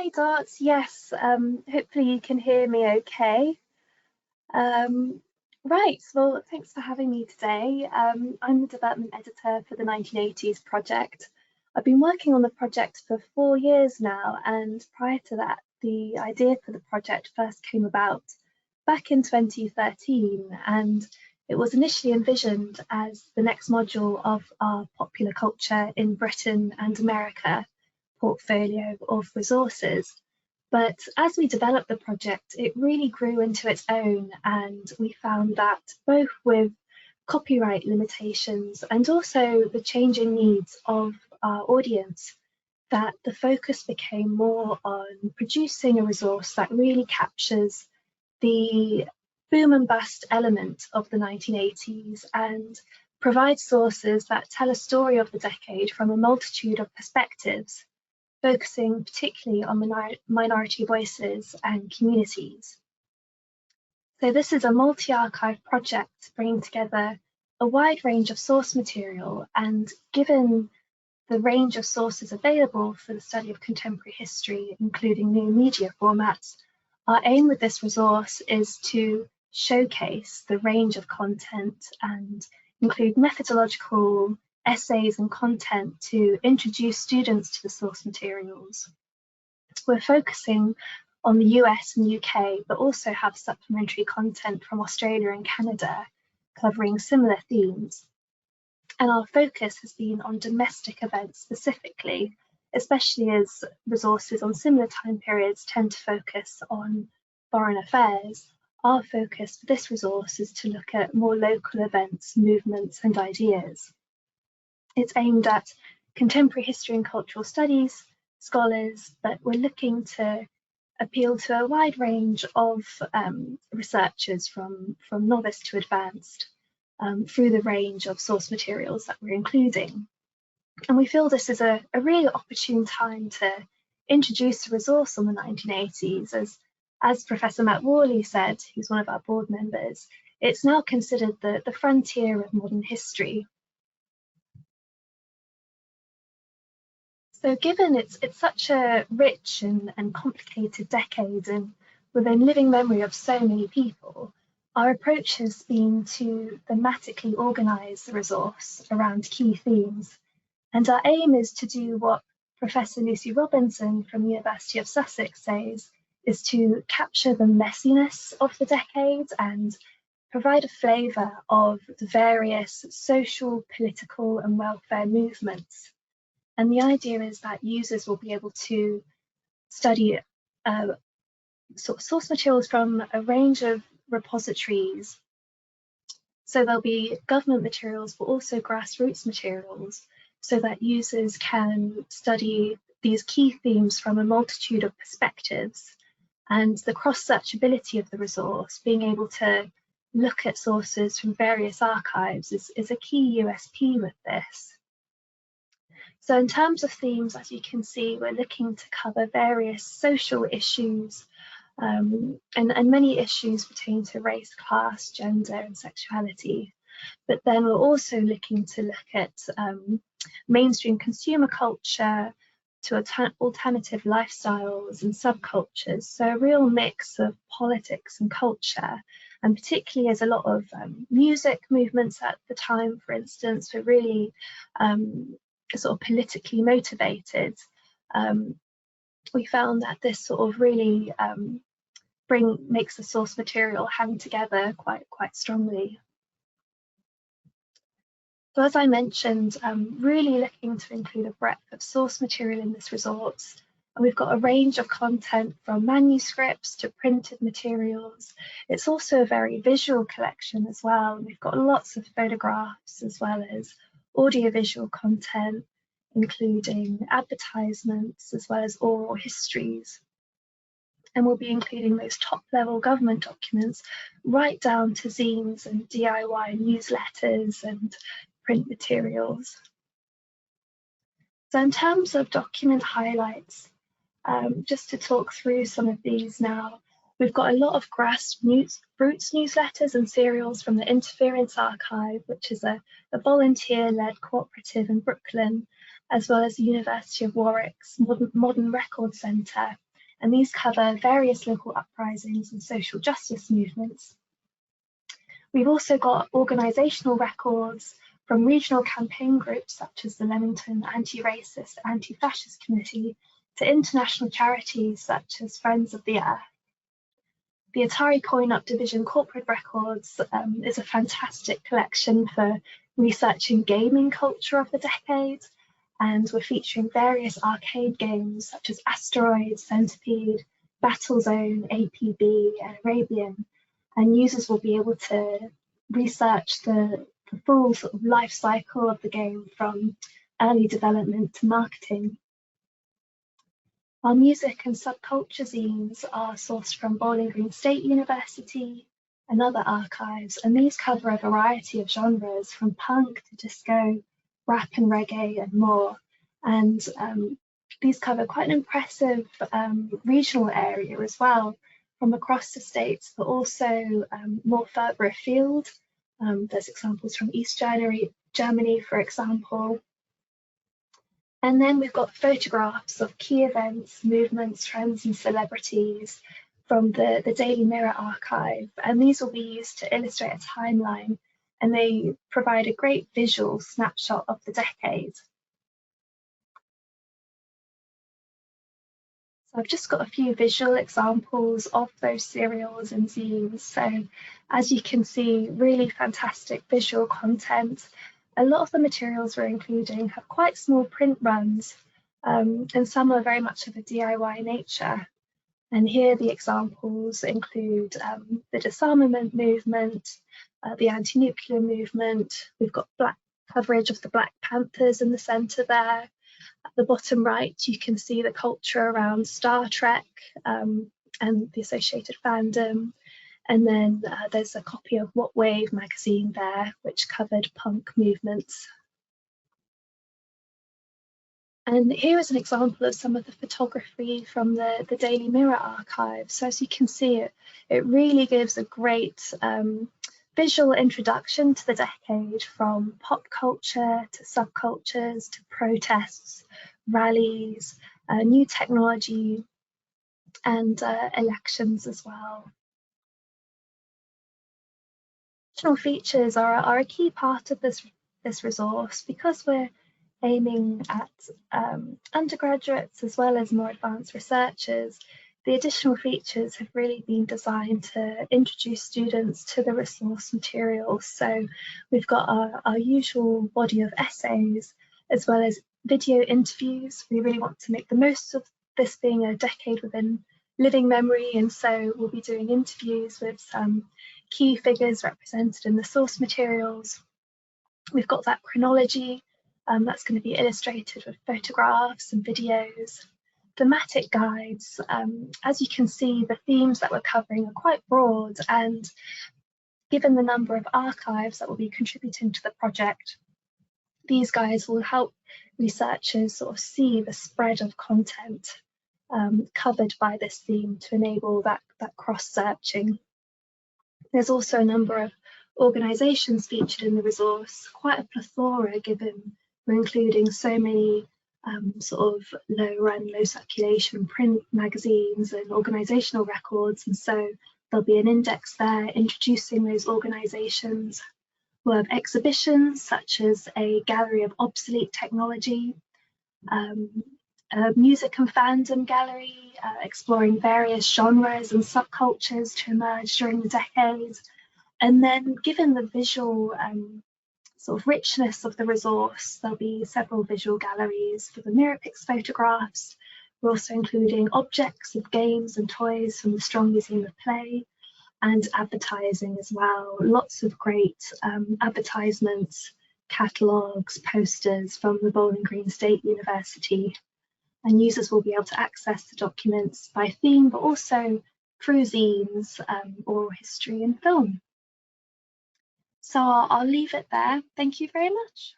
Hi, Dot. Yes, hopefully you can hear me okay. Um, right, well, thanks for having me today. I'm the development editor for the 1980s project. I've been working on the project for 4 years now, and prior to that, the idea for the project first came about back in 2013, and it was initially envisioned as the next module of our popular culture in Britain and America portfolio of resources. But as we developed the project, it really grew into its own, and we found that both with copyright limitations and also the changing needs of our audience, that the focus became more on producing a resource that really captures the boom and bust element of the 1980s and provides sources that tell a story of the decade from a multitude of perspectives, focusing particularly on minority voices and communities. So this is a multi-archive project bringing together a wide range of source material, and given the range of sources available for the study of contemporary history, including new media formats, our aim with this resource is to showcase the range of content and include methodological essays and content to introduce students to the source materials. We're focusing on the US and UK, but also have supplementary content from Australia and Canada covering similar themes. And our focus has been on domestic events specifically, especially as resources on similar time periods tend to focus on foreign affairs. Our focus for this resource is to look at more local events, movements, and ideas. It's aimed at contemporary history and cultural studies scholars, but we're looking to appeal to a wide range of researchers from novice to advanced through the range of source materials that we're including. And we feel this is a really opportune time to introduce a resource on the 1980s. As Professor Matt Worley said, who's one of our board members, it's now considered the frontier of modern history. So given it's such a rich and complicated decade and within living memory of so many people, our approach has been to thematically organise the resource around key themes. And our aim is to do what Professor Lucy Robinson from the University of Sussex says, is to capture the messiness of the decade and provide a flavour of the various social, political and welfare movements. And the idea is that users will be able to study source materials from a range of repositories. So there'll be government materials, but also grassroots materials, so that users can study these key themes from a multitude of perspectives. And the cross-searchability of the resource, being able to look at sources from various archives is a key USP with this. So in terms of themes, as you can see, we're looking to cover various social issues and many issues pertaining to race, class, gender and sexuality. But then we're also looking to look at mainstream consumer culture, to alternative lifestyles and subcultures. So a real mix of politics and culture, and particularly as a lot of music movements at the time, for instance, were really sort of politically motivated. We found that this sort of really makes the source material hang together quite strongly. So as I mentioned, really looking to include a breadth of source material in this resource. And we've got a range of content from manuscripts to printed materials. It's also a very visual collection as well. We've got lots of photographs as well as audiovisual content, including advertisements as well as oral histories. And we'll be including those top-level government documents right down to zines and DIY newsletters and print materials. So in terms of document highlights, just to talk through some of these now, we've got a lot of grassroots newsletters and serials from the Interference Archive, which is a volunteer-led cooperative in Brooklyn, as well as the University of Warwick's Modern Record Centre, and these cover various local uprisings and social justice movements. We've also got organisational records from regional campaign groups such as the Leamington Anti-Racist, Anti-Fascist Committee to international charities such as Friends of the Earth. The Atari Coin-Up Division Corporate Records is a fantastic collection for researching gaming culture of the decade, and we're featuring various arcade games such as Asteroid, Centipede, Battlezone, APB, and Arabian, and users will be able to research the full sort of life cycle of the game from early development to marketing. Our music and subculture zines are sourced from Bowling Green State University and other archives, and these cover a variety of genres from punk to disco, rap and reggae and more. And these cover quite an impressive regional area as well, from across the states, but also more further afield. There's examples from East Germany, for example. And then we've got photographs of key events, movements, trends, and celebrities from the Daily Mirror archive. And these will be used to illustrate a timeline, and they provide a great visual snapshot of the decade. So I've just got a few visual examples of those serials and zines. So as you can see, really fantastic visual content. A lot of the materials we're including have quite small print runs, and some are very much of a DIY nature. And here the examples include the disarmament movement, the anti-nuclear movement. We've got black coverage of the Black Panthers in the centre there. At the bottom right, you can see the culture around Star Trek and the associated fandom. And then there's a copy of What Wave magazine there, which covered punk movements. And here is an example of some of the photography from the Daily Mirror archive. So as you can see, it really gives a great visual introduction to the decade, from pop culture to subcultures to protests, rallies, new technology, and elections as well. Additional features are a key part of this resource, because we're aiming at undergraduates as well as more advanced researchers. The additional features have really been designed to introduce students to the resource materials. So we've got our usual body of essays as well as video interviews. We really want to make the most of this being a decade within living memory, and so we'll be doing interviews with some key figures represented in the source materials. We've got that chronology that's going to be illustrated with photographs and videos. Thematic guides, as you can see, the themes that we're covering are quite broad, and given the number of archives that will be contributing to the project, these guides will help researchers sort of see the spread of content covered by this theme to enable that cross-searching. There's also a number of organisations featured in the resource, quite a plethora given we're including so many sort of low-run, low circulation print magazines and organisational records, and so there'll be an index there introducing those organisations. We'll have exhibitions such as a gallery of obsolete technology, a music and fandom gallery exploring various genres and subcultures to emerge during the decade. And then, given the visual sort of richness of the resource, there'll be several visual galleries for the Mirrorpix photographs. We're also including objects of games and toys from the Strong Museum of Play, and advertising as well. Lots of great advertisements, catalogues, posters from the Bowling Green State University. And users will be able to access the documents by theme, but also through zines, oral history and film. So I'll leave it there. Thank you very much.